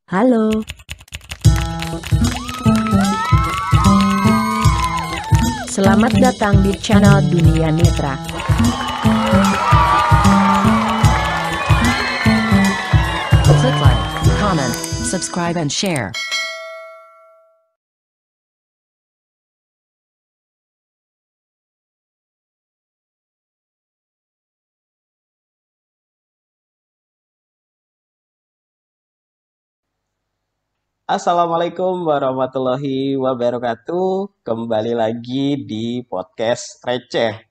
Halo, selamat datang di channel Dunia Netra. Click like, comment, subscribe and share. Assalamualaikum warahmatullahi wabarakatuh. Kembali lagi di podcast receh.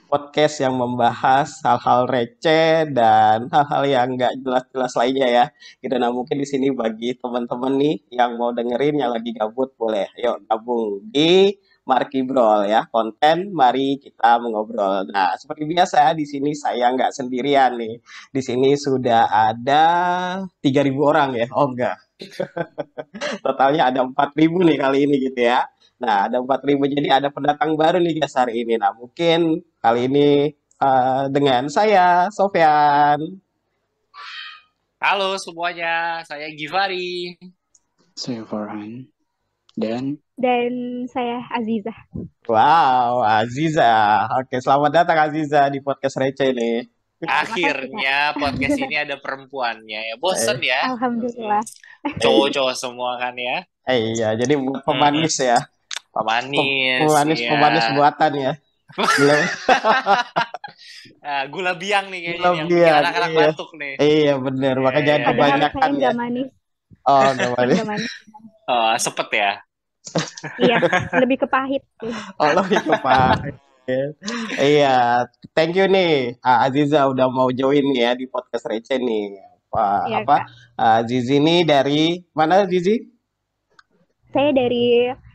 Podcast yang membahas hal-hal receh dan hal-hal yang nggak jelas-jelas lainnya ya. Gitu. Nah mungkin di sini bagi teman-teman nih yang mau dengerin yang lagi gabut boleh yuk gabung di Markibrol ya. Konten mari kita mengobrol. Nah seperti biasa di sini saya nggak sendirian nih. Di sini sudah ada 3.000 orang ya. Oh enggak. Totalnya ada 4.000 nih kali ini gitu ya. Nah, ada 4.000 jadi ada pendatang baru nih guys hari ini. Nah, mungkin kali ini dengan saya Sofyan. Halo semuanya, saya Givari. Saya Farhan dan saya Azizah. Wow, Aziza. Oke, selamat datang Aziza di podcast receh nih. Akhirnya podcast ini ada perempuannya ya. Bosen ya. Alhamdulillah. Cowok-cowok semua kan ya. Iya, jadi buat pemanis ya. Pemanis. Pemanis buatan ya. Belum. Gula biang nih kayaknya Gula yang biang, bikin anak-anak iya. batuk nih. Iya bener, makanya jangan Iya. Padahal kebanyakan saya ya. nggak manis. Oh, nggak manis. Nggak manis. Sepet ya. Iya, lebih ke pahit sih. Oh, lebih ke pahit. Iya, thank you nih Aziza udah mau join nih ya di podcast receh nih. Iya, Apa? Kak. Zizi nih dari mana Zizi? Saya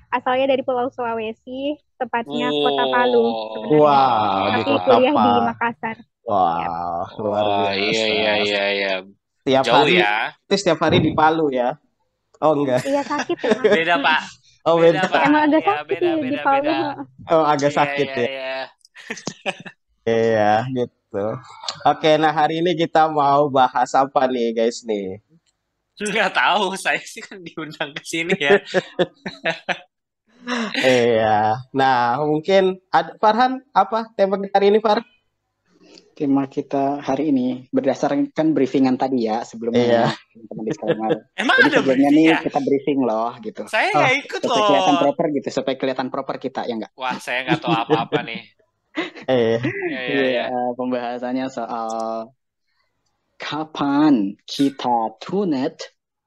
asalnya dari Pulau Sulawesi, tepatnya Kota Palu sebenarnya. Wow, di Tapi Kota kuliah di Palu. Makassar. Wow, luar biasa. Iya. Setiap Jauh hari, ya. itu setiap hari di Palu ya? Oh enggak. Iya sakit ya. Mas. Beda Pak. Oh beda. Pak. Emang agak Ya, sakit ya di Palu. Oh agak sakit ya. Iya. Iya, gitu. Oke, nah hari ini kita mau bahas apa nih guys nih? Nggak tahu, saya sih kan diundang ke sini ya. Iya. Nah, mungkin Farhan apa tema kita hari ini, Far? tema kita hari ini berdasarkan briefingan tadi ya sebelumnya teman-teman disclaimer. Emang Jadi ada sebelumnya briefing nih ya? kita briefing loh gitu. Saya nggak ikut Supaya kelihatan loh. proper gitu, supaya kelihatan proper kita ya enggak? Wah, saya nggak tahu apa-apa nih. Iya. Pembahasannya soal kapan kita tunet.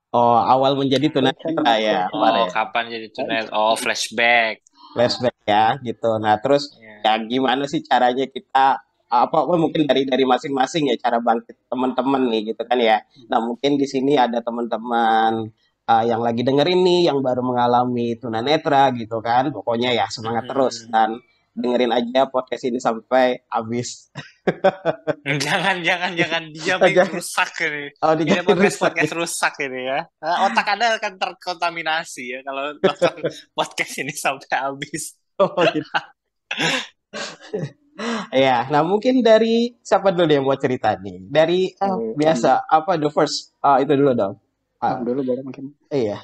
Oh, awal menjadi tunanetra ya, Far ya. Kapan jadi tunet? Oh, flashback. Flashback ya, gitu. Nah, terus ya gimana sih caranya kita mungkin dari masing-masing ya cara bangkit teman-teman nih gitu kan ya. Nah, mungkin di sini ada teman-teman yang lagi dengerin nih yang baru mengalami tunanetra gitu kan. Pokoknya ya semangat terus dan dengerin aja podcast ini sampai habis. Jangan diam nih, rusak ini. Oh, Ini podcast rusak ini ya. Otak Anda akan terkontaminasi ya kalau nonton podcast ini sampai habis. Oh, gitu. Ya, nah mungkin dari siapa dulu yang mau cerita nih? Dari biasa the first itu dulu dong. Dulu boleh mungkin. Iya.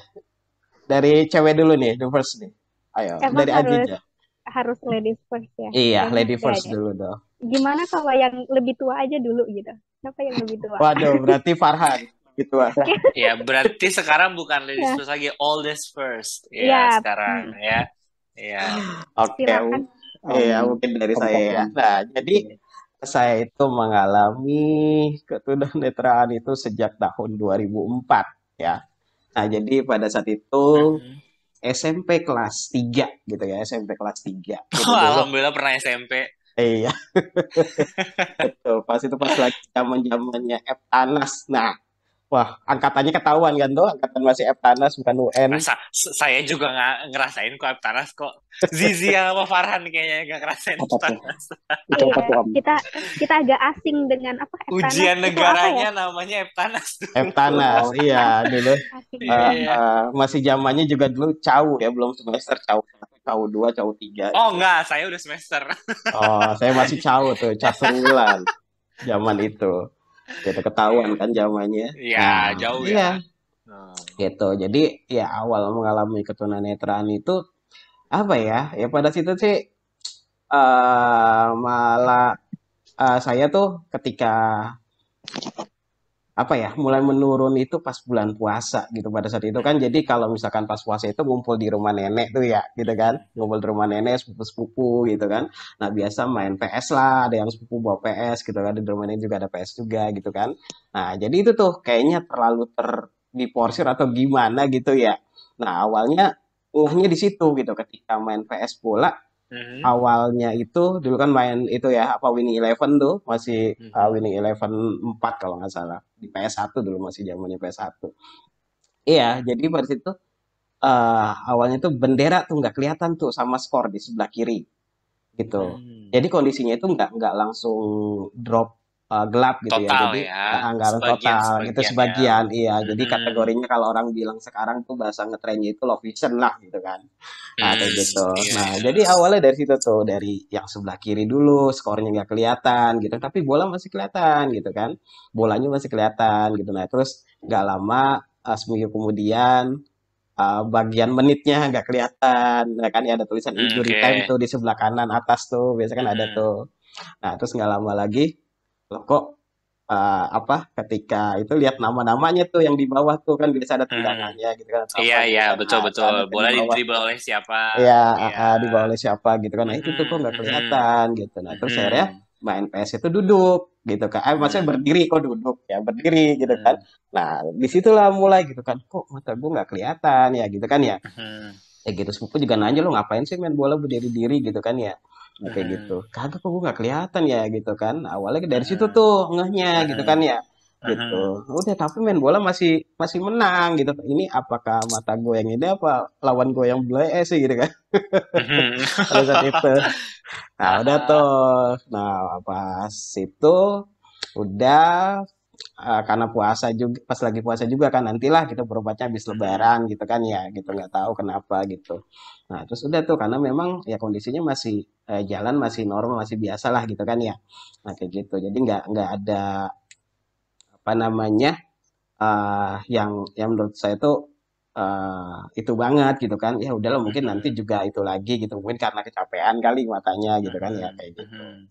Dari cewek dulu nih, the first nih. Ayo, Emang dari Aziza. Harus ladies first ya. Iya, lady first dulu dong. Gimana kalau yang lebih tua aja dulu gitu? Siapa yang lebih tua? Waduh, berarti Farhan gitu lah. Ya, berarti sekarang bukan ladies first lagi, oldest first. Ya, sekarang ya. Iya. Oke. Iya, mungkin dari saya ya. Nah, jadi saya itu mengalami ketunanetraan itu sejak tahun 2004 ya. Nah, jadi pada saat itu SMP kelas 3 gitu ya, SMP kelas 3. Alhamdulillah pernah SMP. Iya. Betul, pas lagi zaman-zamannya Eptanas. Nah, wah, angkatannya ketahuan kan tuh, angkatan masih Eptanas bukan UN. Saya juga nggak ngerasain kok Eptanas kok. Zizi sama Farhan kayaknya nggak ngerasain Eptanas. Kita agak asing dengan apa Eptanas. Ujian negaranya namanya Eptanas. Eptanas, iya dulu. Masih zamannya juga dulu CAU ya, belum semester CAU 1, CAU 2, CAU 3. Oh enggak, saya udah semester. Oh, saya masih CAU tuh, Caturwulan. Zaman itu. Gitu ketahuan kan zamannya. Iya, jauh ya. gitu. Jadi ya awal mengalami ketunanetraan itu apa ya? Ya pada situ sih malah saya tuh ketika apa ya mulai menurun itu pas bulan puasa gitu pada saat itu kan jadi kalau misalkan pas puasa itu ngumpul di rumah nenek tuh ya gitu kan ngumpul di rumah nenek sepupu-sepupu gitu kan nah biasa main PS lah ada yang sepupu bawa PS gitu kan di rumah nenek juga ada PS juga gitu kan nah jadi itu tuh kayaknya terlalu diporsir atau gimana gitu ya nah awalnya di situ gitu ketika main PS bola Mhm. awalnya itu dulu kan main itu ya apa Winning Eleven tuh masih Mhm. Winning Eleven 4 kalau nggak salah di PS1 dulu masih zamannya PS1. Iya, jadi pada situ awalnya tuh bendera tuh nggak kelihatan tuh sama skor di sebelah kiri gitu. Hmm. Jadi kondisinya itu nggak langsung drop gelap gitu ya. Total Jadi ya, nggak total gitu sebagian ya. sebagian. Iya, jadi Mhm. kategorinya kalau orang bilang sekarang tuh bahasa ngetrennya itu low vision lah gitu kan. Nah, kayak gitu. Iya, Nah, iya. jadi awalnya dari situ tuh, dari yang sebelah kiri dulu, skornya nggak kelihatan gitu, tapi bola masih kelihatan gitu kan. Bolanya masih kelihatan gitu. Nah, terus nggak lama, seminggu kemudian, bagian menitnya nggak kelihatan. Nah, kan ya ada tulisan injury Oke. time tuh di sebelah kanan atas tuh, biasanya kan ada Mhm. tuh. Nah, terus nggak lama lagi, loh kok apa ketika itu lihat nama-namanya tuh yang di bawah tuh kan biasa ada Mhm. tendangannya gitu kan atau Iya, apa iya, gitu kan. betul, Nah, itu betul. ada tuh di Bola di bawah dribble tuh. oleh siapa? Iya, Iya. dibawa oleh siapa gitu kan. Nah, itu tuh kok Mhm, nggak mhm, kelihatan gitu. Nah, terus akhirnya mhm, main PS itu duduk gitu kan. Maksudnya mhm, berdiri kok duduk ya, berdiri gitu kan. mhm, Nah, disitulah mulai gitu kan. Kok mata gue nggak kelihatan ya gitu kan ya. mhm, Ya gitu sepupu juga nanya lo ngapain sih main bola berdiri diri gitu kan ya. Nah, kayak gitu. mhm, Kagak kok gue nggak kelihatan ya gitu kan. Awalnya dari situ mhm, tuh ngehnya gitu kan mhm, ya. Gitu. mhm, Udah tapi main bola masih masih menang gitu. Ini apakah mata gue yang ini apa lawan gue yang bule sih gitu kan mhm. pada saat itu. Nah, udah Aha. tuh. Nah, pas itu udah karena puasa juga pas lagi puasa juga kan nantilah kita berobatnya habis Mhm, lebaran gitu kan ya gitu nggak tahu kenapa gitu. Nah, terus udah tuh karena memang ya kondisinya masih jalan masih normal masih biasa lah gitu kan ya. Nah, kayak gitu. Jadi nggak ada apa namanya yang menurut saya tuh itu banget gitu kan. Ya udahlah mungkin nanti mhm, juga itu lagi gitu. Mungkin karena kecapean kali matanya gitu kan ya mhm, kayak gitu. mhm,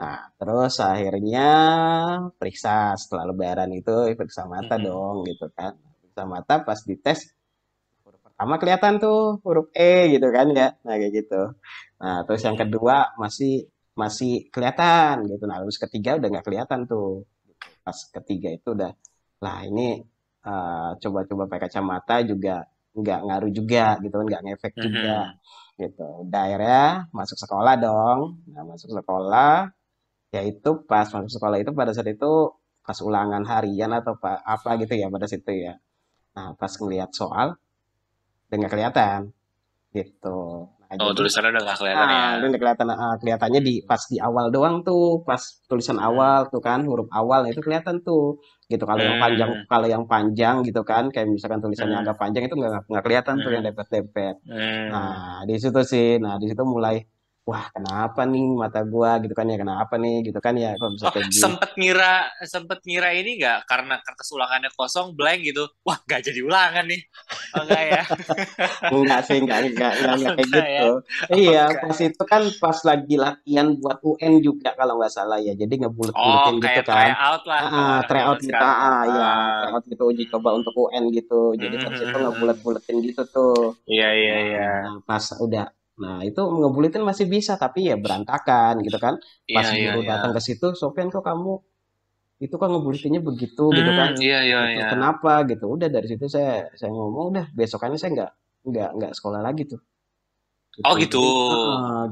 Nah, terus akhirnya periksa setelah lebaran itu periksa mata mhm, dong gitu kan. Periksa mata pas dites huruf pertama kelihatan tuh huruf E gitu kan ya. Nah, kayak gitu. Nah, terus yang mhm. kedua masih masih kelihatan gitu. Nah, terus ketiga udah nggak kelihatan tuh. Gitu. Pas ketiga itu udah lah ini coba-coba pakai kacamata juga nggak ngaruh juga gitu kan nggak ngefek juga Mhm. gitu. Udah akhirnya masuk sekolah dong. Nah, masuk sekolah yaitu pas masuk sekolah itu pada saat itu pas ulangan harian atau apa gitu ya pada situ ya. Nah, pas ngelihat soal udah nggak kelihatan gitu. Nah, Oh, jadi tulisannya udah nggak kelihatan ya. udah nggak kelihatan kelihatannya di pas di awal doang tuh, pas tulisan awal Mhm. tuh kan huruf awal itu kelihatan tuh. Gitu Hmm, kalau yang panjang gitu kan kayak misalkan tulisannya hmm, agak panjang itu nggak kelihatan tuh yang hmm, dempet-dempet. hmm. Nah, di situ sih. Nah, di situ mulai wah, kenapa nih mata gua gitu kan ya, kenapa nih gitu kan ya, kok bisa Oh, kayak gini. sempet ngira ini nggak karena kertas ulangannya kosong blank gitu. Wah, nggak jadi ulangan nih. Oh, enggak ya? Enggak sih, Oh, enggak kayak enggak gitu. ya? Oh, Iya, enggak pas ya? itu kan pas lagi latihan buat UN juga kalau nggak salah ya. Jadi Oh, ngebulet-buletin gitu kayak kan. tryout lah kalau anak Tryout zaman kita, sekarang mah. ya Ah. tryout gitu uji coba untuk Hmm, UN gitu. Jadi hmm, pas hmm, itu hmm, hmm. ngebulet-buletin gitu tuh. Iya, iya, iya. Nah, pas udah, nah itu ngebuletin masih bisa, tapi ya berantakan gitu kan. Pas Iya, iya, guru iya. datang ke situ, Sofian kok kamu itu kan ngebuletinnya begitu gitu Hmm, kan. iya, iya, Gitu. iya. Kenapa gitu. Udah dari situ saya ngomong udah besokannya saya nggak sekolah lagi tuh Oh, gitu. gitu.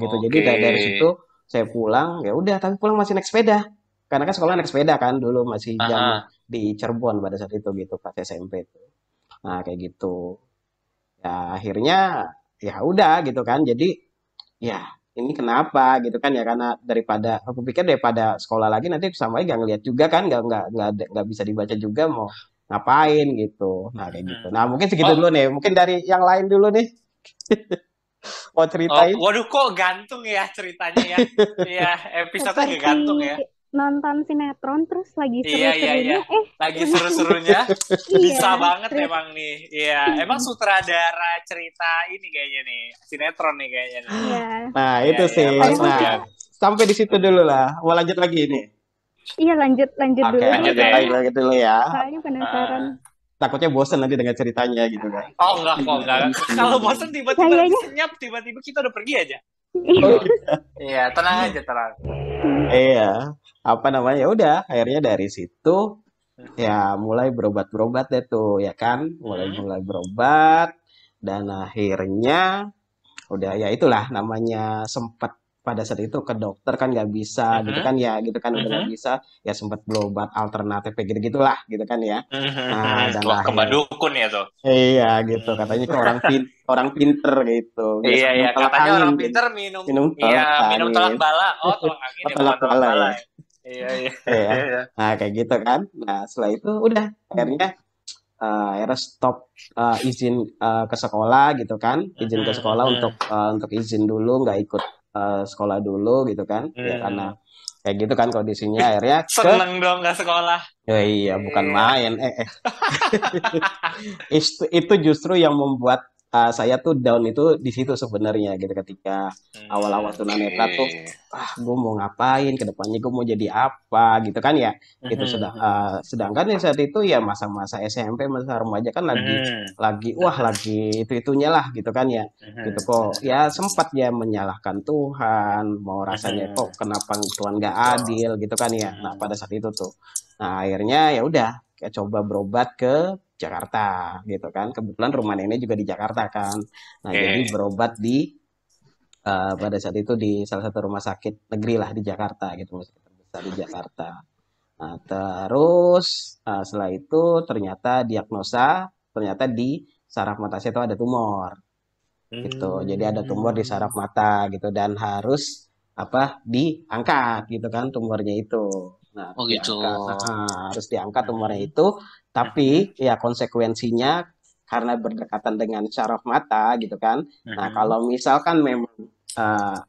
Jadi gitu. Jadi Oke. dari situ saya pulang ya udah tapi pulang masih naik sepeda. Karena kan sekolah naik sepeda kan dulu masih zaman Aha. di Cirebon pada saat itu gitu pas SMP tuh. Nah, kayak gitu. Ya akhirnya ya udah gitu kan. Jadi ya ini kenapa gitu kan ya karena daripada aku pikir daripada sekolah lagi nanti sama nggak ngeliat juga kan nggak bisa dibaca juga mau ngapain gitu nah kayak gitu Mhm. nah mungkin segitu Oh, dulu nih mungkin dari yang lain dulu nih mau oh, ceritain waduh kok gantung ya ceritanya ya. Iya, episode-nya agak Seperti gantung ya. nonton sinetron terus lagi Iya, seru-serunya lagi emang seru-serunya bisa iya banget cerita emang nih. Iya, emang sutradara cerita ini kayaknya nih, sinetron nih kayaknya nih. iya Nah, Iya, itu iya, sih. masuk padahal Nah, kita ya. sampai di situ dulu lah. Mau lanjut lagi ini. iya lanjut lanjut Oke, dulu deh Lanjut lanjut ya. soalnya lagi dulu ya. soalnya penasaran Ah. Takutnya bosen nanti dengan ceritanya gitu kan. Oh enggak kok, enggak. Kalau bosan tiba-tiba nanti kayaknya senyap, tiba-tiba kita udah pergi aja. Oh Gitu. iya. Iya, tenang aja, tenang. Iya. Apa namanya? Ya udah, akhirnya dari situ ya mulai berobat-berobat deh tuh, ya kan? Mulai Hmm. mulai berobat dan akhirnya udah ya itulah namanya sempat pada saat itu ke dokter kan nggak bisa gitu Mhm. kan ya gitu kan udah nggak Mhm. bisa ya sempat berobat alternatif kayak gitu gitulah gitu kan ya. Nah dan Wah, kembang akhir dukun ya tuh. iya gitu katanya ke orang pinter gitu biasa Iya, minum iya. tolak Katanya angin orang gitu pinter minum, minum iya, tolak minum tolak angin bala. Oh, tolak angin ya, tolak bukan tolak bala bala ya. ya. Iya, iya. Iya. Iya. Nah kayak gitu kan. Nah setelah itu udah akhirnya akhirnya stop izin ke sekolah gitu kan izin ke sekolah untuk izin dulu nggak ikut sekolah dulu gitu kan ya karena Hmm. kayak gitu kan kondisinya akhirnya ke Seneng dong nggak sekolah. iya bukan Iya. main itu justru yang membuat saya tuh down itu di situ sebenarnya gitu ketika awal-awal tunanetra tuh Oke. gue mau ngapain ke depannya gue mau jadi apa gitu kan ya gitu sedangkan yang saat itu ya masa-masa SMP masa remaja kan lagi wah lagi itu-itunya lah gitu kan ya gitu kok ya sempat ya menyalahkan Tuhan mau rasanya kok kenapa Tuhan nggak Betul. adil gitu kan ya nah pada saat itu tuh nah akhirnya ya udah kayak coba berobat ke Jakarta gitu kan kebetulan rumah nenek juga di Jakarta kan nah jadi Oke. berobat di pada saat itu di salah satu rumah sakit negeri lah di Jakarta gitu, rumah sakit terbesar di Jakarta. Nah, terus setelah itu ternyata diagnosa ternyata di saraf mata saya itu ada tumor gitu. Jadi ada tumor di saraf mata gitu dan harus apa diangkat gitu kan tumornya itu. Nah, Oh harus gitu. diangkat. Harus diangkat tumornya Mhm. itu, tapi ya konsekuensinya karena berdekatan dengan saraf mata gitu kan. Nah, Mhm. kalau misalkan memang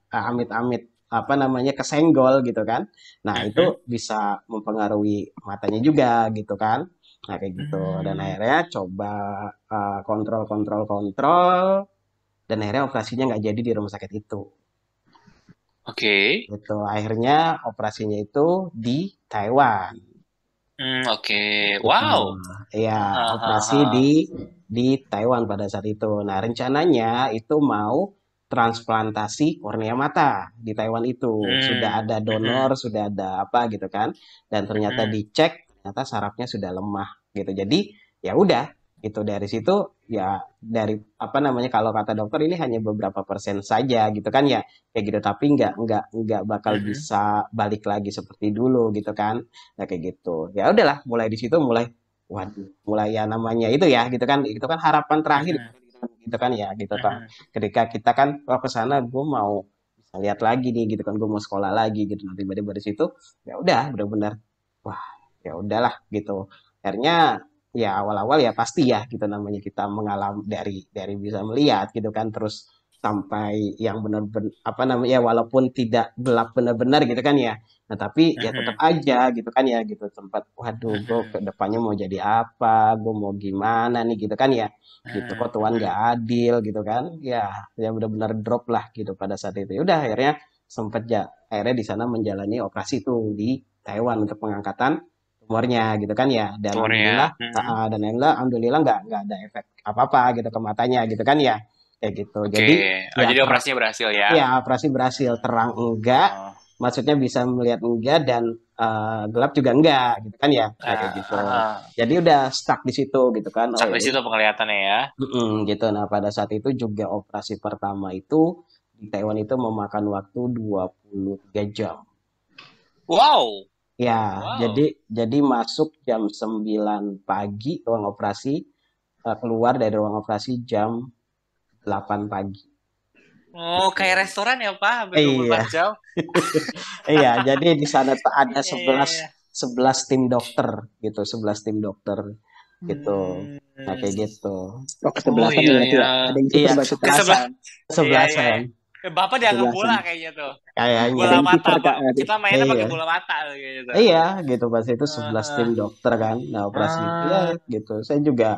amit-amit apa namanya kesenggol gitu kan. Nah, Mhm. itu bisa mempengaruhi matanya juga gitu kan. Nah, kayak gitu. Dan akhirnya coba kontrol dan akhirnya operasinya nggak jadi di rumah sakit itu. Oke. Gitu. Akhirnya operasinya itu di Taiwan. Oke. Gitu. Wow. Ya, operasi Hahaha. di Taiwan pada saat itu. Nah, rencananya itu mau transplantasi kornea mata di Taiwan itu. Sudah ada Mhm. donor, sudah ada apa gitu kan. Dan ternyata Mhm. dicek, ternyata sarafnya sudah lemah gitu. Jadi, ya udah gitu dari situ ya dari apa namanya kalau kata dokter ini hanya beberapa persen saja gitu kan ya kayak gitu tapi nggak bakal Mhm. bisa balik lagi seperti dulu gitu kan. Nah, kayak gitu. Ya udahlah, mulai di situ mulai waduh, mulai ya namanya itu kan harapan terakhir Mhm. gitu kan ya gitu kan. Mhm. Ketika kita kan ke sana gue mau bisa lihat lagi nih gitu kan gue mau sekolah lagi gitu nanti tiba-tiba dari situ ya udah benar-benar wah ya udahlah gitu. Akhirnya ya awal-awal ya pasti ya gitu namanya kita mengalami dari bisa melihat gitu kan terus sampai yang benar-benar apa namanya ya walaupun tidak gelap benar-benar gitu kan ya nah tapi ya tetap Mhm. aja gitu kan ya gitu tempat waduh gue ke Mhm. depannya mau jadi apa gue mau gimana nih gitu kan ya gitu kok Tuhan Mhm. nggak adil gitu kan ya ya benar-benar drop lah gitu pada saat itu ya udah akhirnya sempat ya akhirnya di sana menjalani operasi tuh di Taiwan untuk pengangkatan tumornya gitu kan ya dan alhamdulillah Tumornya. Mhm. dan alhamdulillah nggak ada efek apa apa gitu ke matanya gitu kan ya kayak gitu Oke. jadi Oh, ya jadi operasinya berhasil ya? ya operasi berhasil terang enggak Oh. maksudnya bisa melihat enggak dan gelap juga enggak gitu kan ya nah kayak gitu jadi udah stuck di situ gitu kan oh Stuck ya di situ penglihatannya ya. gitu. Nah, pada saat itu juga operasi pertama itu di Taiwan itu memakan waktu 23 jam. Wow. Ya, Wow. jadi masuk jam 9 pagi ruang operasi, keluar dari ruang operasi jam 8 pagi Oh, kayak gitu. restoran ya, Pak? Hampir Iya, 24 jam. iya. Jadi di sana tuh ada Iya, iya, iya. 11 tim dokter gitu, 11 tim dokter gitu. Hmm. Nah, kayak gitu. Oh, Oh kesebelasan iya ya berarti iya. ya. Ada yang super Iya, banget Kesebelah. kesebelasan. Iya iya. kesebelasan. Bapak dianggap Belasan. bola kayaknya tuh. kayaknya. Bola mata, Kiper Pak. Kak. Kita mainnya pakai Iya. bola mata kayaknya tuh. Iya, gitu pas itu 11 Heeh. tim dokter kan. Nah, operasi itu ya Ah. gitu. Saya juga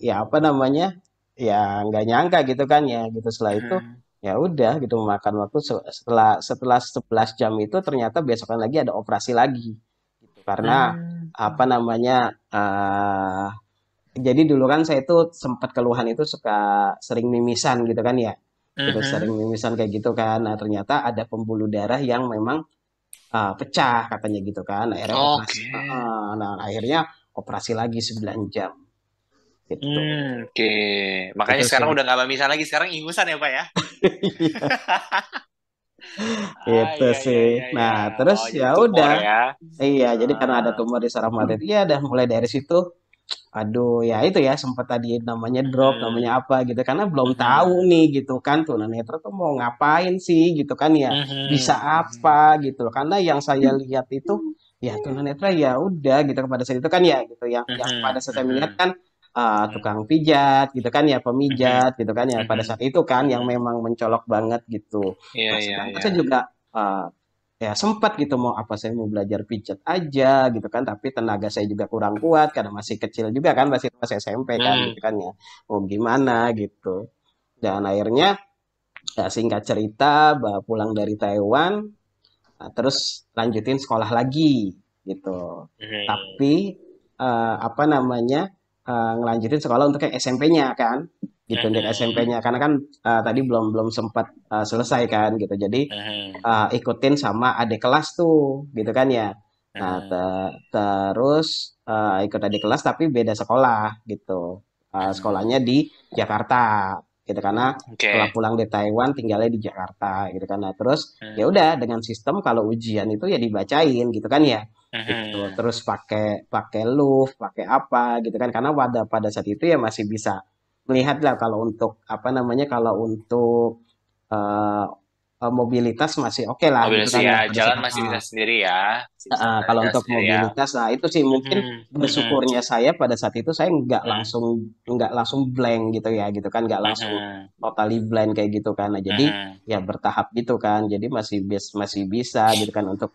ya apa namanya? Ya nggak nyangka gitu kan ya gitu. Setelah itu Mhm. ya udah gitu memakan waktu setelah setelah 11 jam itu ternyata besokan lagi ada operasi lagi. Gitu. Karena Hmm. apa namanya? Jadi dulu kan saya itu sempat keluhan itu suka sering mimisan gitu kan ya. Gitu sering Mhm. mimisan kayak gitu kan. Nah, ternyata ada pembuluh darah yang memang pecah katanya gitu kan. Akhirnya operasi. Oke. Nah, akhirnya operasi lagi 9 jam gitu. Oke. Makanya Itu sekarang sih. udah nggak mimisan lagi, sekarang ingusan ya, Pak ya? Itu Iya, iya, sih. iya, iya. Nah, terus Oh, ya jadi tumor udah. ya. Iya, jadi karena ada Ah. tumor di saraf materi, iya dah mulai dari situ. Aduh, ya itu ya sempat tadi namanya drop, namanya Mhm. apa gitu. Karena belum tahu Mhm. nih gitu kan tunanetra tuh mau ngapain sih gitu kan ya. Bisa Mhm. apa gitu loh. Karena yang saya lihat itu ya tunanetra ya udah gitu pada saat itu kan ya gitu. Yang pada Mhm. saat saya melihat Mhm. kan Mhm. tukang pijat gitu kan ya, Mhm. pemijat gitu kan ya. Pada Mhm. saat itu kan yang Mhm. memang mencolok banget gitu. Iya, Nah, iya, sedangkan iya. saya juga ya sempat gitu mau apa saya mau belajar pijat aja gitu kan tapi tenaga saya juga kurang kuat karena masih kecil juga kan masih SMP kan Hmm. gitu kan ya mau gimana gitu dan akhirnya ya singkat cerita pulang dari Taiwan terus lanjutin sekolah lagi gitu Mhm. tapi apa namanya ngelanjutin sekolah untuk yang SMP-nya kan gitu untuk Mhm. SMP-nya karena kan tadi belum belum sempat selesai kan gitu jadi Mhm. ikutin sama adik kelas tuh gitu kan ya. Nah, Mhm. terus ikut adik kelas tapi beda sekolah gitu. Sekolahnya Mhm. di Jakarta gitu karena setelah Oke. pulang di Taiwan tinggalnya di Jakarta gitu kan. Nah, terus ya Mhm. udah dengan sistem kalau ujian itu ya dibacain gitu kan ya. Gitu. Mhm. Terus pakai pakai luv, pakai apa gitu kan karena pada saat itu ya masih bisa melihat lah kalau untuk apa namanya kalau untuk eh, mobilitas masih oke lah Mobil gitu sih kan ya ya, pada jalan saat masih bisa sendiri ya. Masih bisa kalau jalan untuk sendiri ya. mobilitas nah itu sih mungkin Mhm. Mhm. bersyukurnya saya pada saat itu saya Mhm. nggak langsung blank gitu ya gitu kan nggak langsung Mhm. totally blind kayak gitu kan nah, jadi Mhm. ya bertahap gitu kan jadi masih bisa gitu kan untuk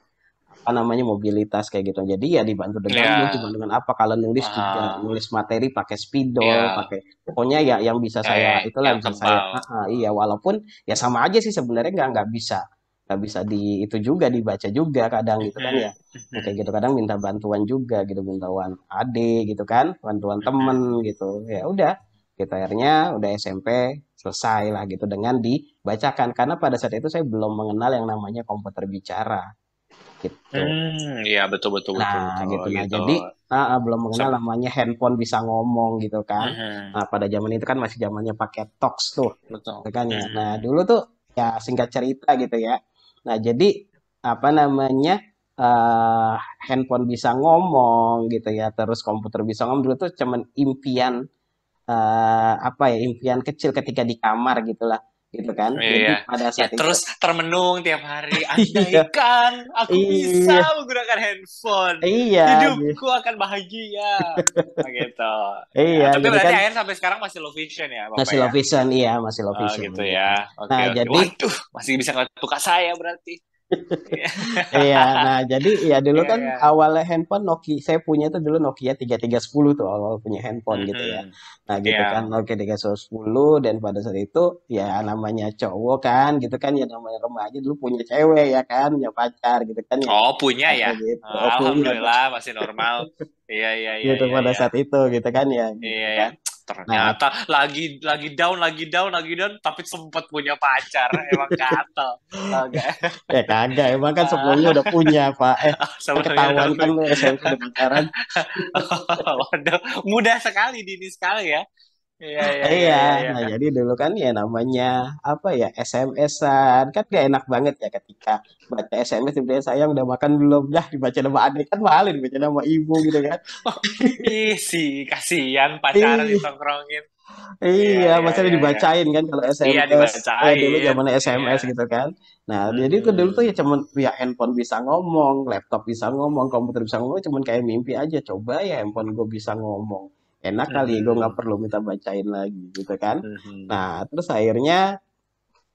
apa namanya mobilitas kayak gitu. Jadi ya dibantu dengan lu, Ya. dibantu dengan apa kalau nulis juga Ah. nulis materi pakai spidol, Ya. pakai pokoknya ya yang bisa Ya, saya ya, itulah yang bisa saya tebal. iya walaupun ya sama aja sih sebenarnya nggak bisa di itu juga dibaca juga kadang gitu kan ya. Mhm. Ya, kayak Mhm. gitu kadang minta bantuan juga gitu bantuan adik gitu kan, bantuan temen Mhm. gitu. Ya udah kita akhirnya udah SMP selesai lah gitu dengan dibacakan karena pada saat itu saya belum mengenal yang namanya komputer bicara gitu. Iya, betul, betul, betul, Nah, betul gitu. Nah, gitu. jadi belum mengenal Sam- namanya handphone bisa ngomong gitu kan. Mhm. Nah, pada zaman itu kan masih zamannya pakai Tox tuh, Betul. gitu kan ya. Nah, Mhm. dulu tuh ya singkat cerita gitu ya. Nah, jadi apa namanya eh handphone bisa ngomong gitu ya, terus komputer bisa ngomong dulu tuh cuman impian apa ya, impian kecil ketika di kamar gitulah, gitu kan. Jadi Iya, pada ya saat itu terus termenung tiap hari. iya, Andaikan aku bisa iya, menggunakan handphone, iya, hidupku akan bahagia. Oh, gitu. Ya, iya, tapi jadi berarti kan akhirnya sampai sekarang masih low vision ya, Bapak masih ya? low vision, iya masih low Oh, vision gitu gitu. ya. Oke, Nah, oke. jadi Waduh, masih bisa ngeliat muka saya berarti. Iya, iya, nah jadi ya dulu iya, kan iya. awalnya handphone Nokia, saya punya itu dulu Nokia 3310 tuh awal punya handphone gitu ya. Mhm. Nah gitu kan Iya. Nokia 3310 dan pada saat itu ya namanya cowok kan gitu kan ya namanya remaja dulu punya cewek ya kan, punya pacar gitu kan ya. Oh, punya Nah, ya? kayak gitu. Oh, punya Alhamdulillah masih normal. Iya, iya, iya, gitu iya, pada iya. saat itu gitu kan ya gitu Iya, ya. kan. Nah, Ternyata lagi down, tapi sempat punya pacar. Emang gatel. Oke. ya kagak emang kan sebelumnya Ah, udah punya Pak. Kan sebelumnya udah ketahuan kan punya. lu SMP udah pacaran. Waduh, mudah sekali, dini sekali ya. Iya, iya, iya, Iya, iya, iya. nah jadi dulu kan ya namanya apa ya SMS-an kan gak enak banget ya ketika baca SMS tiba-tiba sayang udah makan belum dah dibaca nama adik kan malu dibaca nama ibu gitu kan. Oh, ih sih, kasihan pacaran Iya, ditongkrongin. Iya, iya, iya, maksudnya iya, iya. dibacain kan kalau Iya, SMS dulu dibacain. zamannya Iya. SMS gitu kan. Nah, jadi tuh dulu tuh ya Mhm. cuman ya handphone bisa ngomong, laptop bisa ngomong, komputer bisa ngomong, cuman kayak mimpi aja. Coba ya handphone gue bisa ngomong. Enak kali gue nggak Mhm. perlu minta bacain lagi gitu kan. Mhm. Nah, terus akhirnya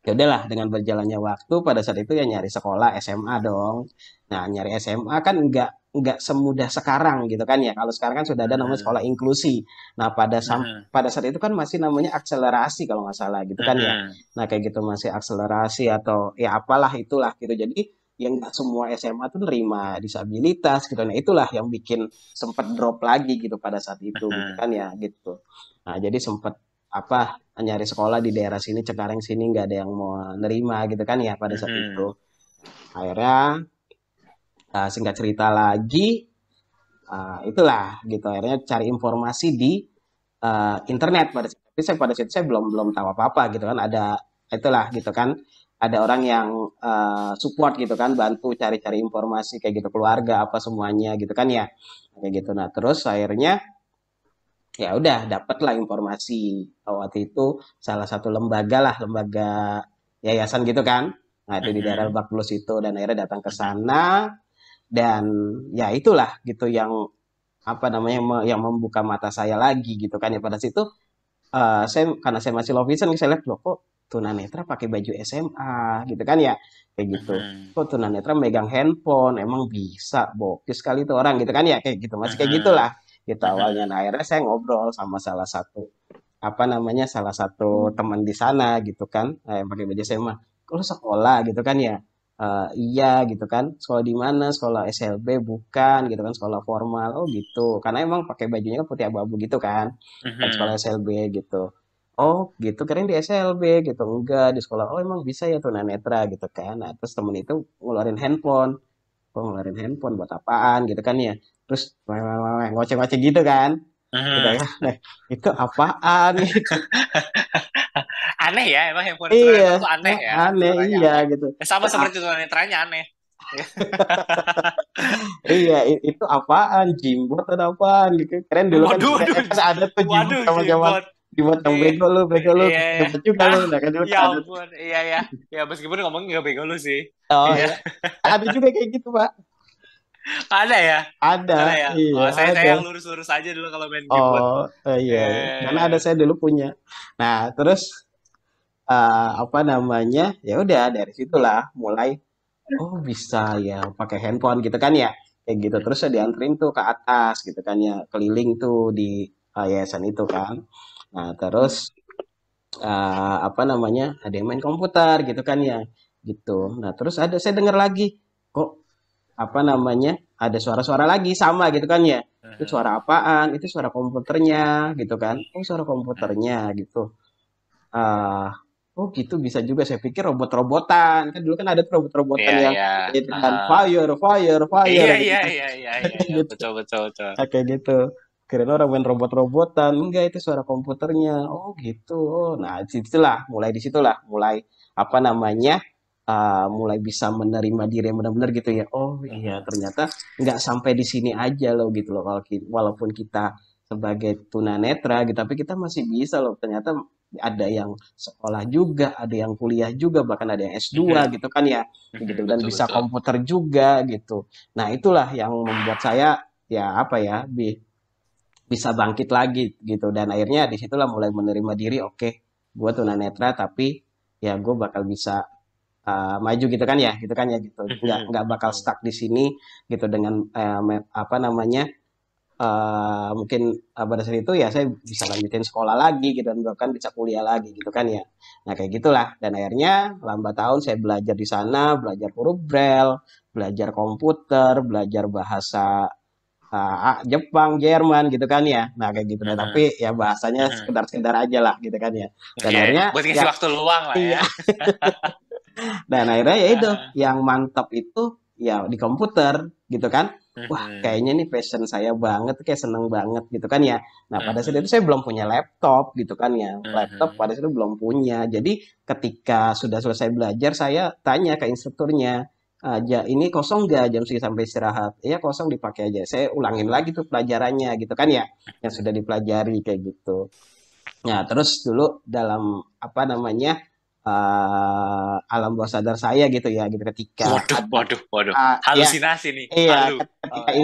Ya udahlah, dengan berjalannya waktu pada saat itu ya nyari sekolah SMA dong. Nah, nyari SMA kan nggak semudah sekarang gitu kan ya. Kalau sekarang kan sudah ada namanya Mhm. sekolah inklusi. Nah, Mhm. pada saat itu kan masih namanya akselerasi kalau nggak salah gitu kan ya. Mhm. Nah, kayak gitu masih akselerasi atau ya apalah itulah gitu. Jadi yang nggak semua SMA tuh nerima disabilitas gitu. Nah, itulah yang bikin sempat drop lagi gitu pada saat itu gitu Mhm. kan ya gitu. Nah, jadi sempat apa nyari sekolah di daerah sini Cengkareng sini nggak ada yang mau nerima gitu kan ya pada saat itu. Mhm. Akhirnya singkat cerita lagi itulah gitu akhirnya cari informasi di internet tapi saya pada situ saya belum belum tahu apa-apa gitu kan ada itulah gitu kan ada orang yang support gitu kan bantu cari-cari informasi kayak gitu keluarga apa semuanya gitu kan ya kayak gitu. Nah terus akhirnya ya udah dapatlah informasi waktu itu salah satu lembaga lah lembaga yayasan gitu kan. Nah itu di daerah Mhm. Lebak Bulus itu dan akhirnya datang ke Mhm. sana dan ya itulah gitu yang apa namanya yang membuka mata saya lagi gitu kan ya pada situ saya karena saya masih low vision saya lihat loh kok tunanetra pakai baju SMA gitu kan ya kayak gitu Mhm. kok tunanetra megang handphone emang bisa bokis sekali tuh orang gitu kan ya kayak gitu masih kayak Mhm. gitulah gitu awalnya. Mhm. Nah akhirnya saya ngobrol sama salah satu apa namanya salah satu teman di sana gitu kan yang pakai baju SMA kalau sekolah gitu kan ya. Iya gitu kan sekolah di mana sekolah SLB bukan gitu kan sekolah formal oh gitu karena emang pakai bajunya kan putih abu-abu gitu kan sekolah Mhm. SLB gitu oh gitu keren di SLB gitu enggak di sekolah oh emang bisa ya tunanetra gitu kan. Nah terus temen itu ngeluarin handphone oh ngeluarin handphone buat apaan gitu kan ya terus ngoceh-ngoceh gitu kan gitu Mhm. ya. Nah, itu apaan gitu. Aneh ya, emang handphone Iya, tunanetra tuh aneh ya, aneh suaranya iya aneh. gitu. Sama Itu seperti tunanetranya aneh. iya itu apaan Jimbot atau apaan gitu. Keren dulu kan Waduh, waduh, kan ada tuh Jimbot waduh, zaman-zaman jimbot. Jimbot yang Iya, bego lu iya, iya. hebat juga lu. Ah, Nah kan dulu ya kan ada tuh. ampun, iya ya. Ya meskipun ngomongnya nggak bego lu sih. Oh Iya, iya. Ada juga kayak gitu, Pak. ada ya, Ada, ada ya. iya Oh, saya ada. yang lurus-lurus aja dulu kalau main gamebot. Oh, iya, Iya, iya. iya, Karena iya. ada saya dulu punya. Nah, terus apa namanya? Ya udah dari situlah mulai oh bisa ya pakai handphone gitu kan ya. Kayak gitu. Terus saya dianterin tuh ke atas gitu kan ya, keliling tuh di yayasan itu kan. Nah, terus apa namanya? Ada yang main komputer gitu kan ya. Gitu. Nah, terus ada saya dengar lagi kok apa namanya? Ada suara-suara lagi sama gitu kan ya. Itu suara Mhm. apaan? Itu suara komputernya gitu kan. Oh, suara Mhm. komputernya gitu. Ah, oh gitu bisa juga. Saya pikir robot-robotan. Kan dulu kan ada tuh robot-robotan Iya, yang iya. itu kan Aha. fire, fire, fire Iya, gitu iya, kan. iya, iya, iya, Kayak iya. gitu. Betul, betul, betul. Kayak gitu. Kirain orang main robot-robotan. Enggak, itu suara komputernya. Oh gitu. Oh, nah disitulah mulai apa namanya mulai bisa menerima diri yang benar-benar gitu ya. Oh iya, Mhm. ternyata nggak sampai di sini aja loh gitu loh. Walaupun kita sebagai tunanetra gitu, tapi kita masih bisa loh. Ternyata ada yang sekolah juga, ada yang kuliah juga, bahkan ada yang S2 Mhm. gitu kan ya, gitu Mhm. dan Betul, bisa betul. komputer juga gitu. Nah itulah yang membuat saya ya apa ya bisa bangkit lagi gitu dan akhirnya disitulah mulai menerima diri oke gue tunanetra tapi ya gue bakal bisa maju gitu kan ya gitu Mhm. nggak bakal Mhm. stuck di sini gitu dengan apa namanya mungkin pada saat itu ya saya bisa lanjutin sekolah lagi gitu dan bahkan bisa kuliah lagi gitu kan ya nah kayak gitulah dan akhirnya lambat tahun saya belajar di sana belajar huruf braille belajar komputer belajar bahasa Jepang, Jerman gitu kan ya. Nah kayak gitu deh. Mhm. Tapi ya bahasanya Mhm. sekedar-sekedar aja lah gitu kan ya. Dan Iya, akhirnya buat ya ngisi waktu luang lah ya. iya. Dan akhirnya ya itu Heeh. yang mantap itu ya di komputer gitu kan. Wah Mhm. kayaknya nih passion saya banget, kayak seneng banget gitu kan ya. Nah pada saat itu Mhm. saya belum punya laptop gitu kan ya. Laptop pada Mhm. saat itu belum punya. Jadi ketika sudah selesai belajar saya tanya ke instrukturnya, ini kosong nggak jam segini sampai istirahat? Iya kosong dipakai aja. Saya ulangin lagi tuh pelajarannya gitu kan ya, yang sudah dipelajari kayak gitu. Nah terus dulu dalam apa namanya alam bawah sadar saya gitu ya, gitu ketika Waduh, ada waduh, waduh. ya Halusinasi nih, iya halu. Oh ketika ya.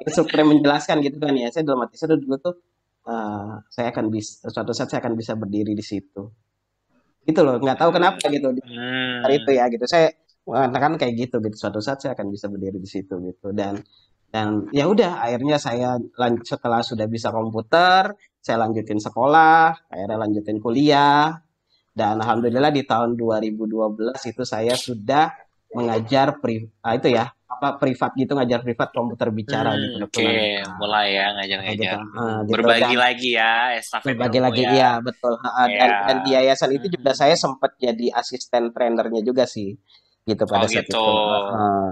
instruktur yang menjelaskan gitu kan ya, saya dalam hati saya dulu tuh saya akan bisa suatu saat saya akan bisa berdiri di situ. gitu loh, nggak tahu kenapa gitu di hari itu Hmm. ya gitu. Saya mengatakan kayak gitu gitu, suatu saat saya akan bisa berdiri di situ gitu. Dan ya udah akhirnya saya setelah sudah bisa komputer, saya lanjutin sekolah, akhirnya lanjutin kuliah, dan alhamdulillah di tahun 2012 itu saya sudah mengajar itu ya, apa privat gitu, ngajar privat komputer bicara gitu ke Oke, tunanetra. mulai ya Kayak gitu. ngajar-ngajar. Gitu Berbagi dan lagi ya estafet berbagi ilmu lagi, ya. iya betul. Ya. Dan di yayasan itu juga saya Mhm. sempat jadi asisten trainernya juga sih, gitu Oh pada saat gitu. itu.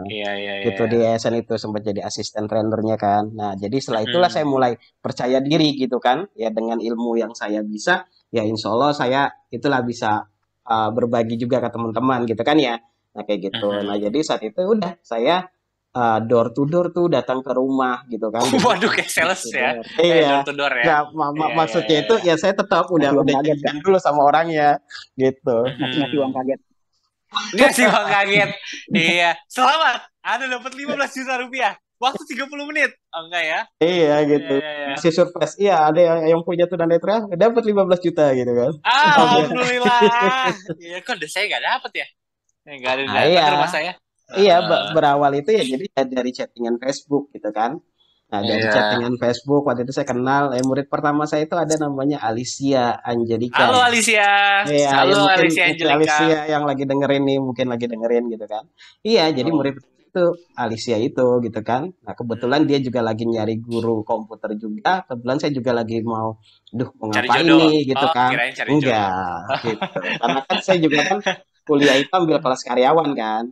Iya, iya, iya. Gitu di yayasan itu sempat jadi asisten trainernya kan. Nah, jadi setelah itulah saya Mhm. mulai percaya diri gitu kan, ya dengan ilmu yang saya bisa, ya insya Allah saya itulah bisa berbagi juga ke teman-teman gitu kan ya. Nah, kayak gitu. Nah, Mhm. jadi saat itu udah saya door to door tuh datang ke rumah gitu kan. Jadi Waduh, kayak Door sales to ya. door. Door iya. to door ya. Nah, Iya, iya, maksudnya iya, itu iya. ya saya tetap udah Ngasih uang udah kaget gak? janjian dulu sama orangnya gitu. Ngasih uang Mhm. kaget. Ngasih uang kaget. Iya. Selamat. Anda dapat 15 juta rupiah. Waktu 30 menit. Oh enggak ya? Iya Iya, gitu. iya, iya. Masih surprise. Iya, ada yang punya tunanetra dapat 15 juta gitu kan. Alhamdulillah. Iya, kok saya nggak dapet ya? Nggak ada Nah, datang iya. ke rumah saya. Iya, Heeh. berawal itu ya jadi ya dari chattingan Facebook gitu kan. Nah, dari Iya. chattingan Facebook waktu itu saya kenal murid pertama saya itu ada namanya Alicia Angelika Halo ya. Alicia. Iya, yang Halo mungkin Alicia mungkin Angelica. Alicia yang lagi dengerin nih, mungkin lagi dengerin gitu kan. Iya, jadi Oh. murid itu Alicia itu gitu kan. Nah, kebetulan dia juga lagi nyari guru komputer juga. Kebetulan saya juga lagi mau Cari ngapain jodoh. nih gitu Oh, kan. kirain cari jodoh. Enggak, gitu. Karena kan saya juga kan kuliah itu ambil kelas karyawan kan,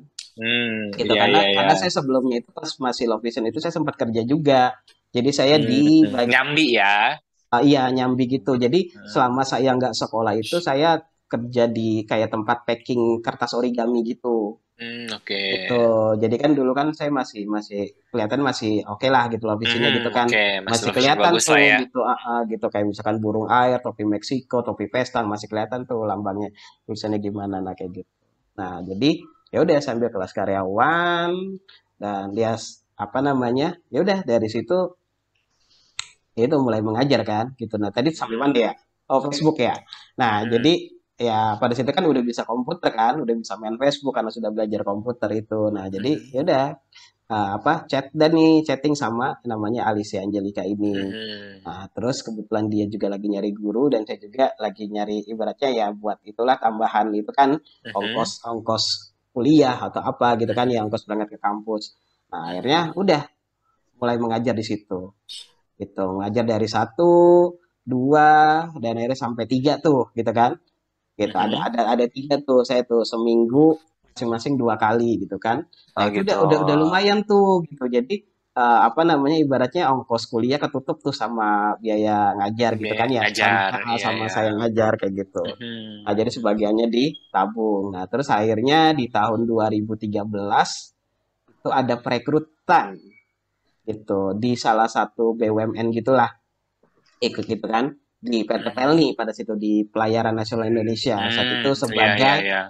gitu. Iya, Karena iya, iya. karena saya sebelumnya itu pas masih Love Vision itu saya sempat kerja juga. Jadi saya di Nyambi ya. iya nyambi gitu. Jadi Hmm, selama saya nggak sekolah itu saya kerja di kayak tempat packing kertas origami gitu. oke. Itu. Jadi kan dulu kan saya masih masih kelihatan masih oke lah gitu loh visinya gitu kan. Oke, masih Masih masih kelihatan bagus lah tuh ya. gitu gitu kayak misalkan burung air, topi Meksiko, topi pesta masih kelihatan tuh lambangnya tulisannya gimana nah kayak gitu. Nah, jadi ya udah sambil kelas karyawan dan dia apa namanya? Ya udah dari situ ya itu mulai mengajar kan gitu. Nah tadi sampai mana Hmm, ya? Oh Facebook ya. Nah jadi hmm, ya pada situ kan udah bisa komputer kan, udah bisa main Facebook karena sudah belajar komputer itu. Nah jadi ya hmm, udah apa chat dan nih chatting sama namanya Alicia Angelika ini. hmm, Nah, terus kebetulan dia juga lagi nyari guru dan saya juga lagi nyari ibaratnya ya buat itulah tambahan itu kan hmm, ongkos kuliah atau apa gitu kan ya hmm, ongkos berangkat ke kampus. Nah akhirnya hmm. udah mulai mengajar di situ gitu ngajar dari satu dua dan akhirnya sampai tiga tuh gitu kan gitu Mhm. ada tiga tuh saya tuh seminggu masing-masing 2 kali gitu kan nah Oh itu gitu. udah lumayan tuh gitu jadi apa namanya ibaratnya ongkos kuliah ketutup tuh sama biaya ngajar gitu kan ya sama Ngajar, iya sama ya. saya ngajar kayak gitu nah jadi Mhm. sebagiannya ditabung nah terus akhirnya di tahun 2013 itu ada perekrutan gitu di salah satu BUMN gitulah ikut gitu kan di PT Mhm. Pelni pada situ di Pelayaran Nasional Indonesia saat itu Iya, iya, sebagai iya.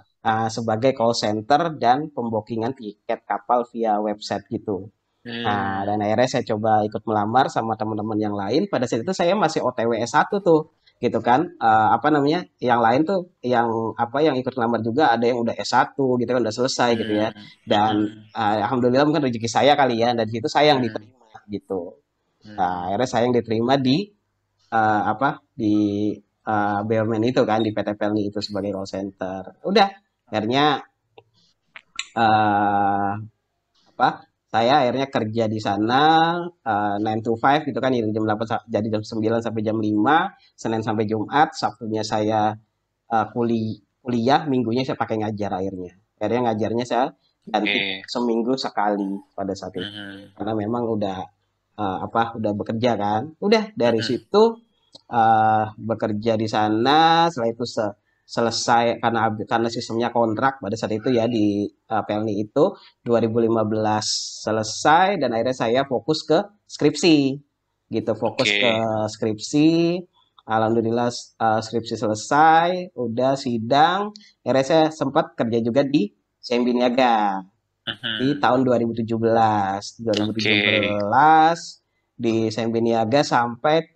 sebagai call center dan pembokingan tiket kapal via website gitu. Nah, dan Hmm, akhirnya saya coba ikut melamar sama teman-teman yang lain. Pada saat itu saya masih OTW S1 tuh, gitu kan. Apa namanya? Yang lain tuh yang apa yang ikut melamar juga ada yang udah S1 gitu kan udah selesai gitu ya. hmm, Dan mhm, alhamdulillah mungkin rezeki saya kali ya. Dan di situ saya yang hmm, diterima gitu. Nah, hmm. akhirnya saya yang diterima di apa di BUMN itu kan di PT Pelni itu sebagai call center. Udah, akhirnya eh, apa saya akhirnya kerja di sana 9 to 5 gitu kan dari jam 8 jadi jam 9 sampai jam 5 Senin sampai Jumat Sabtunya saya kuliah minggunya saya pakai ngajar akhirnya ngajarnya saya ganti Oke. seminggu sekali pada saat itu Mhm, karena memang udah apa udah bekerja kan udah dari mhm. situ bekerja di sana setelah itu selesai karena sistemnya kontrak pada saat itu ya di Pelni itu 2015 selesai dan akhirnya saya fokus ke skripsi gitu fokus ke Oke. skripsi alhamdulillah skripsi selesai udah sidang akhirnya saya sempat kerja juga di Sembi Niaga di Mhm. tahun 2017 Oke. 2017 di Sembi Niaga sampai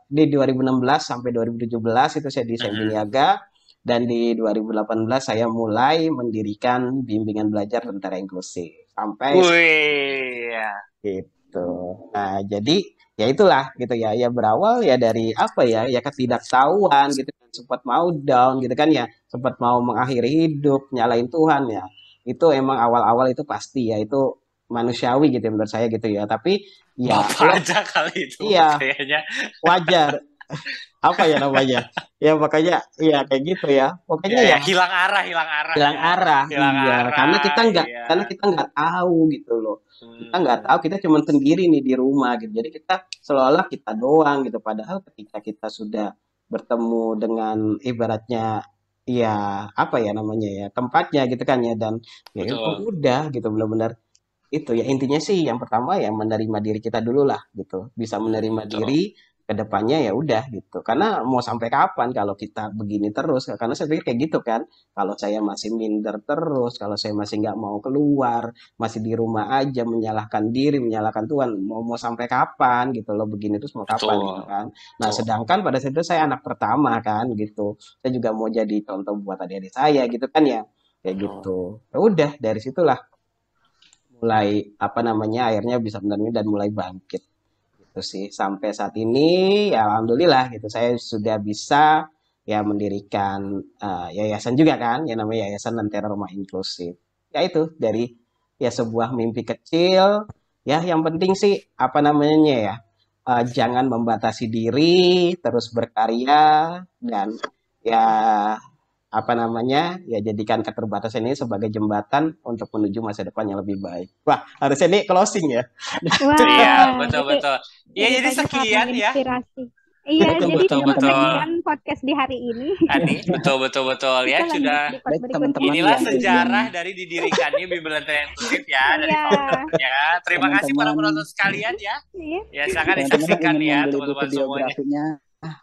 di 2016 sampai 2017 itu saya di Sembi Mhm. Niaga Dan di 2018 saya mulai mendirikan bimbingan belajar tentara inklusif. Sampai Wih, ya. gitu. Nah, jadi ya itulah gitu ya. Ya berawal ya dari apa ya? Ya ketidaktahuan gitu kan. Sempat mau down gitu kan ya. Sempat mau mengakhiri hidup, nyalain Tuhan ya. Itu emang awal-awal itu pasti ya itu manusiawi gitu ya menurut saya gitu ya. Tapi ya Bapak aja kali itu iya kayaknya. wajar. Apa ya namanya? Ya makanya ya kayak gitu ya. Pokoknya Ya, ya hilang arah hilang hilang ya. arah. Hilang Iya, karena kita arah, nggak iya. karena kita nggak tahu gitu loh. Kita nggak tahu, kita cuma sendiri nih di rumah gitu. Jadi kita seolah-olah kita doang gitu. Padahal ketika kita sudah bertemu dengan ibaratnya ya apa ya namanya ya tempatnya gitu kan ya dan ya itu Betul. udah gitu benar-benar itu ya intinya sih yang pertama ya menerima diri kita dulu lah gitu. Bisa menerima Betul. diri ke depannya ya udah gitu. Karena mau sampai kapan kalau kita begini terus? Karena saya pikir kayak gitu kan. Kalau saya masih minder terus, kalau saya masih nggak mau keluar, masih di rumah aja menyalahkan diri, menyalahkan Tuhan, mau sampai kapan gitu loh begini terus mau kapan gitu Betul. kan. Nah, Betul. sedangkan pada saat itu saya anak pertama kan gitu. Saya juga mau jadi contoh buat adik-adik saya gitu kan ya. Kayak Betul. gitu. Ya udah dari situlah mulai apa namanya akhirnya bisa menerima dan mulai bangkit gitu sih sampai saat ini ya alhamdulillah gitu saya sudah bisa ya mendirikan yayasan juga kan yang namanya Yayasan Lentera Rumah Inklusif ya itu dari ya sebuah mimpi kecil ya yang penting sih apa namanya ya jangan membatasi diri terus berkarya dan ya apa namanya ya jadikan keterbatasan ini sebagai jembatan untuk menuju masa depan yang lebih baik. Wah harusnya ini closing ya. Iya, Wah, betul itu betul. Iya, jadi ceritanya sangat sekian ya. menginspirasi. Iya, Betul jadi betul cukup betul. sekian podcast di hari ini. Ani, betul betul betul ya Kita lanjut sudah. di part Baik berikutnya. teman-teman Inilah yang ingin sejarah dari didirikannya Bimbel Lentera Inklusif ya dari Iya, foundernya. Terima kasih para teman-teman penonton sekalian ya. iya. Ya silakan teman-teman yang disaksikan ingin ya membeli buku teman-teman semuanya. biografinya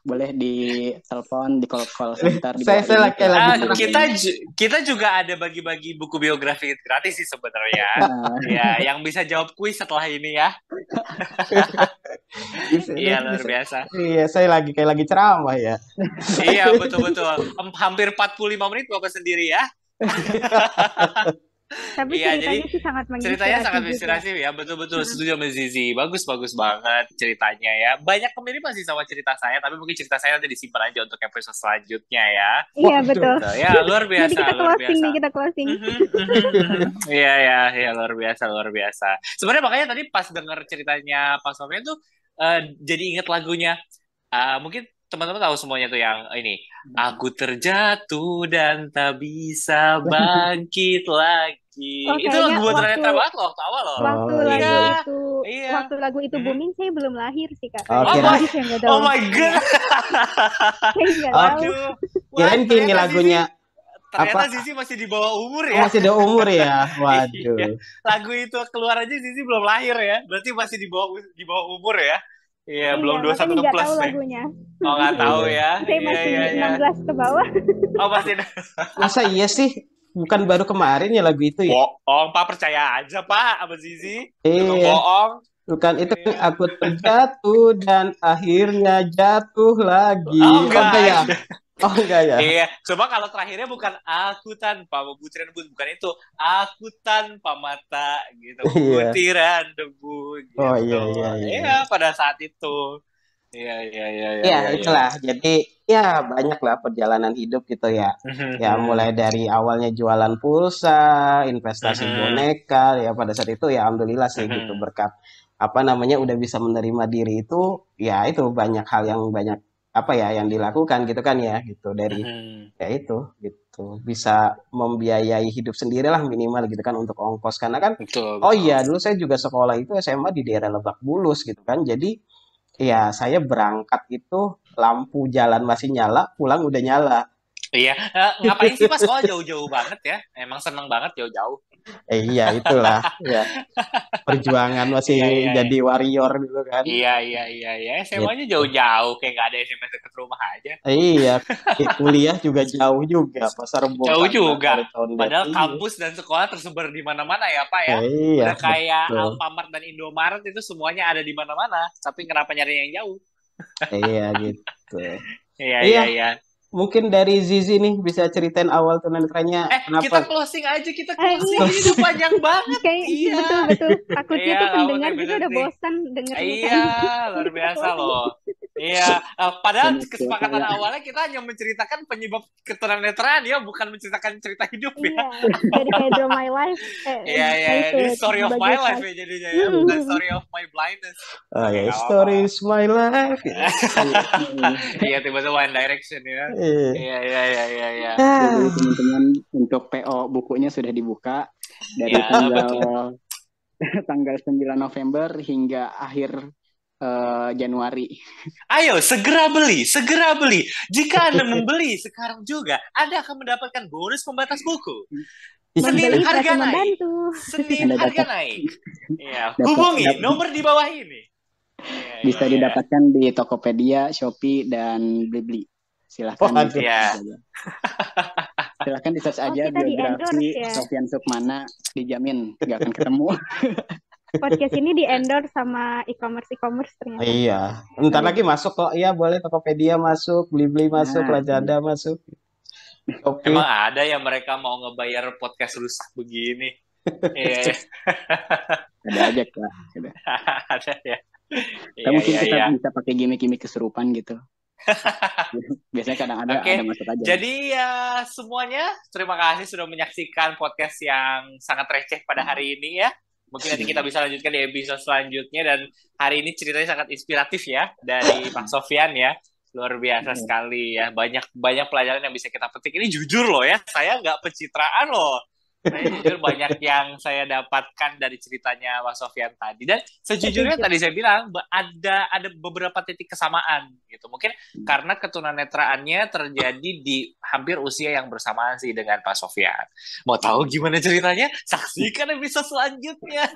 boleh di telepon di call center di Saya bawah ini kayak lagi Ah, serang. kita juga ada bagi-bagi buku biografi gratis sih sebenarnya. Nah, Ya, yang bisa jawab kuis setelah ini ya. Iya, luar biasa. Iya, saya lagi kayak lagi ceramah ya. Iya, betul-betul. Hampir 45 menit Bapak sendiri ya. Tapi Iya, ceritanya jadi sih sangat ceritanya sangat juga. menginspirasi ya, betul-betul setuju sama Zizi. Bagus banget ceritanya ya. Banyak kemiripan sih sama cerita saya, tapi mungkin cerita saya nanti disimpan aja untuk episode selanjutnya ya. Iya, Waduh. betul. Gitu. Ya, luar Nanti biasa, kita luar closing biasa. nih, kita closing. Iya, ya, luar biasa. Sebenarnya makanya tadi pas denger ceritanya Pak Sofyan tuh jadi inget lagunya. Mungkin teman-teman tahu semuanya tuh yang ini. Aku terjatuh dan tak bisa bangkit lagi. Oh, Itu lagu buat kayaknya Raneta banget loh, waktu awal loh. Waktu Oh, lagu iya. itu Iya. waktu lagu itu booming saya belum lahir sih Kak. Oh, Kayaknya kira- Aziz yang nggak tahu. Oh my god. Saya nggak tahu. Aduh. Wah, Kirain ini ternyata lagunya Ternyata apa? Zizi masih di bawah umur Oh, ya. masih ada umur ya. Iya. Waduh. Lagu itu keluar aja Zizi belum lahir ya. Berarti masih di bawah umur ya. Iya, belum Iya, 21 makanya nggak plus tahu nih. lagunya. Oh, nggak tahu ya. Saya masih Iya. 16 ke bawah. Oh, masih. Masa iya sih? Bukan baru kemarin ya lagu itu ya? Bohong, Pak. Percaya aja, Pak, sama Zizi. Tukang Iya. bohong. Bukan itu aku terjatuh dan akhirnya jatuh lagi. Oh, enggak. ya? Oh enggak ya? Iya, coba kalau terakhirnya bukan aku tanpa butiran bukan itu, aku tanpa mata gitu, Iya. butiran debu gitu. Oh, iya. Iya, pada saat itu. Iya. Ya, itulah. Jadi ya banyak lah perjalanan hidup gitu ya. Ya mulai dari awalnya jualan pulsa, investasi boneka ya pada saat itu ya alhamdulillah sih gitu berkat apa namanya udah bisa menerima diri itu ya itu banyak hal yang banyak apa ya yang dilakukan gitu kan ya gitu dari ya itu gitu bisa membiayai hidup sendirilah minimal gitu kan untuk ongkos karena kan Betul. oh iya dulu saya juga sekolah itu SMA di daerah Lebak Bulus gitu kan jadi ya saya berangkat itu lampu jalan masih nyala pulang udah nyala. Iya, ngapain sih Mas? Oh, jauh-jauh banget ya. Emang seneng banget jauh-jauh. Iya itulah ya perjuangan masih Iya. jadi warrior gitu kan. Iya. SMA-nya jauh-jauh, kayak nggak ada SMS dekat rumah aja. Iya kuliah juga jauh juga Pasar Rebo. Jauh juga. Tahun Padahal iya. kampus dan sekolah tersebar di mana-mana ya Pak ya. Iya. Udah kayak betul. Alfamart dan Indomaret itu semuanya ada di mana-mana. Tapi kenapa nyari yang jauh? Iya gitu. Iya. mungkin dari Zizi nih bisa ceritain awal tunanetranya Kita kenapa? closing aja, kita Iya. closing. Ini udah panjang banget. Kayak Iya. betul. Takutnya Iya, tuh kamu pendengar teh juga bener udah nih. bosan dengernya kan. Iya, luar biasa loh. Iya, padahal Bener, kesepakatan kayak- awalnya kita hanya menceritakan penyebab keturunetraan ya, bukan menceritakan cerita hidup ya. Iya, dari kayak Draw My Life. Iya, Nah itu ini story of my sebagai life pas. ya jadinya ya, bukan story of my blindness. Oh Oke, ya, nggak apa-apa. story is my life. Iya, tiba-tiba One Direction ya. Iya. Iya. Jadi teman-teman untuk PO bukunya sudah dibuka dari Ya, betul. tanggal 9 November hingga akhir Januari. Ayo, segera beli. Jika Anda membeli sekarang juga, Anda akan mendapatkan bonus pembatas buku. Senin Membeli harga berarti naik. membantu. Senin Anda harga dapat- naik. Iya, dapat- hubungi dapat- nomor di bawah ini. Iya, Bisa iya. didapatkan di Tokopedia, Shopee, dan Blibli. Silahkan Waduh. di-search Iya. aja. Silahkan di-search Oh, aja kita di-endorse biografi ya. Sofyan Sukmana, dijamin nggak akan ketemu. Podcast ini di-endorse sama e-commerce ternyata. Iya. Ntar lagi masuk kok. Iya, boleh Tokopedia masuk, Blibli masuk, Nah, Lazada masuk. Shopee. Emang ada ya mereka mau ngebayar podcast rusak begini? Iya, ada aja Kak. Ada. ada ya. Mungkin kita Iya. bisa pakai gimmick-gimmick kesurupan gitu. Biasanya kadang ada Oke, masuk aja. Jadi ya semuanya terima kasih sudah menyaksikan podcast yang sangat receh pada hari ini ya. Mungkin nanti kita bisa lanjutkan di episode selanjutnya, dan hari ini ceritanya sangat inspiratif ya dari Pak Sofyan ya. Luar biasa sekali ya. Banyak pelajaran yang bisa kita petik. Ini jujur loh ya, saya nggak pencitraan loh. Saya jujur banyak yang saya dapatkan dari ceritanya Mas Sofyan tadi. Dan sejujurnya tadi saya bilang ada beberapa titik kesamaan gitu. Mungkin karena ketunanetraannya terjadi di hampir usia yang bersamaan sih dengan Pak Sofyan. Mau tahu gimana ceritanya? Saksikan episode selanjutnya.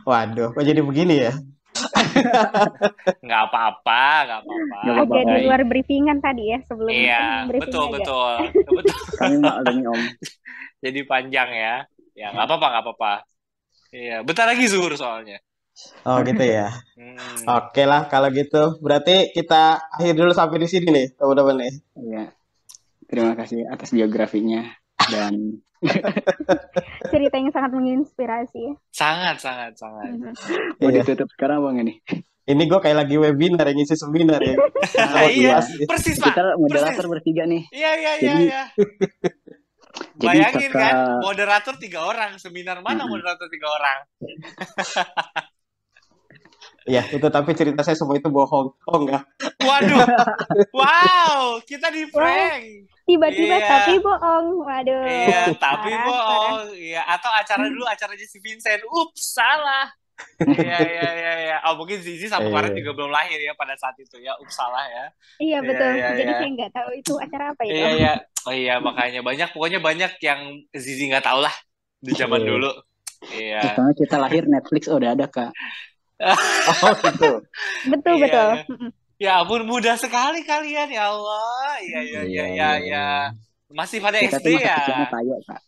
Waduh, kok jadi begini ya? Nggak apa-apa. Nggak apa-apa. Jadi luar briefingan tadi ya sebelum Iya, briefing aja. betul. Kami maklumi Om. Jadi panjang ya. Ya, nggak apa-apa. Iya, bentar lagi zuhur soalnya. Oh gitu ya. Hmm. Oke lah kalau gitu. Berarti kita akhir dulu sampai di sini nih, teman-teman nih. Iya. Terima kasih atas biografinya dan Cerita yang sangat menginspirasi. Sangat. mau Iya. ditutup sekarang Bang ini. Ini gue kayak lagi webinar yang ngisi seminar ya. Iya, persis Pak. Kita moderator bertiga nih. Iya. Jadi Bayangin kakak- kan, moderator 3 orang, seminar mana moderator 3 orang? Ya itu tapi cerita saya semua itu bohong. Oh enggak. Waduh, wow, kita di prank. Tiba-tiba Iya. tapi bohong. Waduh. Iya, tapi parah. bohong. Iya, atau acaranya si Vincent. Ups, salah. Iya. Oh, mungkin Zizi sama Iya. Farhan juga belum lahir ya pada saat itu ya. Ups, salah ya. Iya betul. Iya. Jadi saya nggak tahu itu acara apa itu. Iya. Oh iya, makanya pokoknya banyak yang Zizi nggak tahu lah di zaman Iya. dulu. Iya. Pertama kita lahir Netflix udah ada Kak. Oh gitu. Betul. Iya. Ya ampun, mudah sekali kalian ya Allah. Iya. Masih pada Kita SD tuh masa ya. kecilnya Tayo Kak.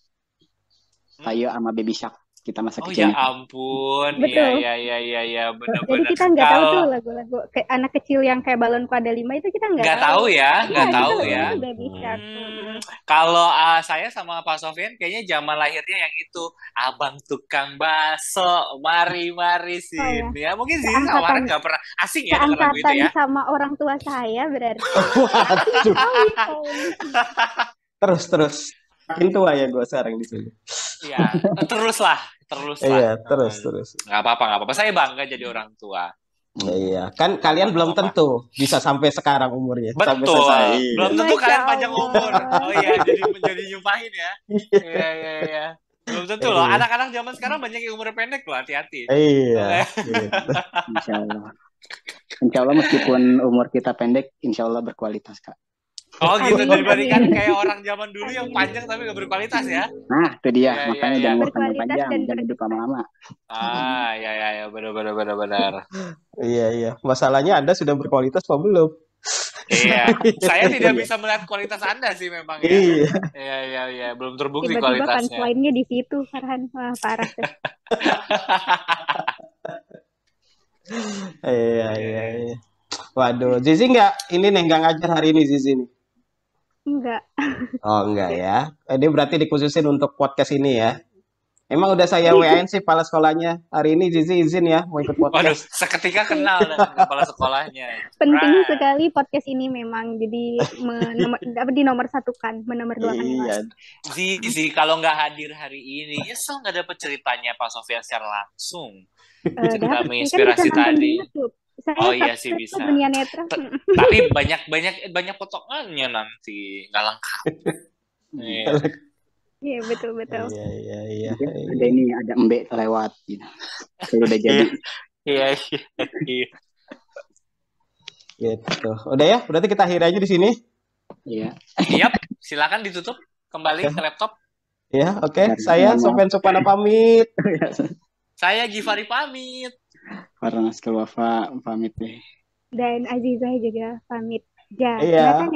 Tayo sama Baby Shark. Kita masa Oh ya kecilnya. ampun. Betul. Iya, Jadi benar-benar. kita nggak tahu Kalau- tuh lagu-lagu kayak anak kecil yang kayak balonku ada 5 itu kita nggak Nggak tahu ya, Iya, nggak kita tahu lagunya ya. Baby Shark. Kalau saya sama Pak Sofyan kayaknya zaman lahirnya yang itu abang tukang baso, mari sini. Ya mungkin Zizi sama Farhan nggak pernah asing ya dengan lagu itu Seangkatan ya. sama orang tua saya berarti. Waduh. Oh, Terus. Makin tua ya gue sekarang di sini. Iya, terus lah. Iya, terus. Nggak apa-apa. Saya bangga jadi orang tua. Iya, kan kalian belum tentu bisa sampai sekarang umurnya. Sampai Betul. selesai. Iya. Belum tentu Masya kalian panjang Allah. umur. Oh iya, jadi nyumpahin ya. Iya. Belum tentu loh. Iya. Anak-anak zaman sekarang banyak yang umur pendek loh, hati-hati. Iya. Gitu. Insya Allah meskipun umur kita pendek, insya Allah berkualitas Kak. Oh gitu, Amin, dibandingkan amin. kayak orang zaman dulu yang panjang tapi gak berkualitas ya. Nah itu dia, Iya, makanya iya. jangan umur Berkualitas panjang-panjang, dan jangan hidup lama-lama. Iya, benar. Iya. Masalahnya Anda sudah berkualitas apa belum? Iya, saya tidak bisa melihat kualitas Anda sih memang ya. Iya. Iya, belum terbukti Tiba-tiba kualitasnya. punchline-nya di situ, Farhan. Wah, parah tuh. Iya. Waduh, Zizi nggak ngajar hari ini Zizi nih. Enggak. Oh enggak ya. Ini berarti dikhususin untuk podcast ini ya. Emang udah saya WA-in sih kepala sekolahnya. Hari ini Zizi izin ya mau ikut Waduh, podcast. seketika kenal dengan kepala sekolahnya. Penting Right. sekali podcast ini memang jadi nomor satukan, menomorduakan Iya. Zizi kalau nggak hadir hari ini, nyesel nggak dapet ceritanya Pak Sofian secara langsung. Cerita Dapat menginspirasi kan bisa nonton di tadi. YouTube. Saya Oh iya sih subscribe bisa. Dunia Netra. Tapi banyak potongannya nanti nggak lengkap. Iya. Iya betul. Iya. Ada ini, ada embek lewat gitu. Kalau udah jadi. Iya. Gitu. Udah ya, berarti kita akhiri aja di sini. Iya. Yap, silakan ditutup kembali ke laptop. Ya, oke. Saya Sofian Supana pamit. Saya Givari pamit. Farnas Wafa pamit deh. Dan Azizah juga pamit. Iya.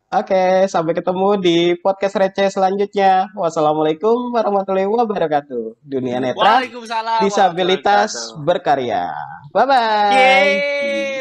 Oke, sampai ketemu di podcast receh selanjutnya. Wassalamualaikum warahmatullahi wabarakatuh. Dunia Netra, Waalaikumsalam. disabilitas berkarya. Bye-bye. Yeay.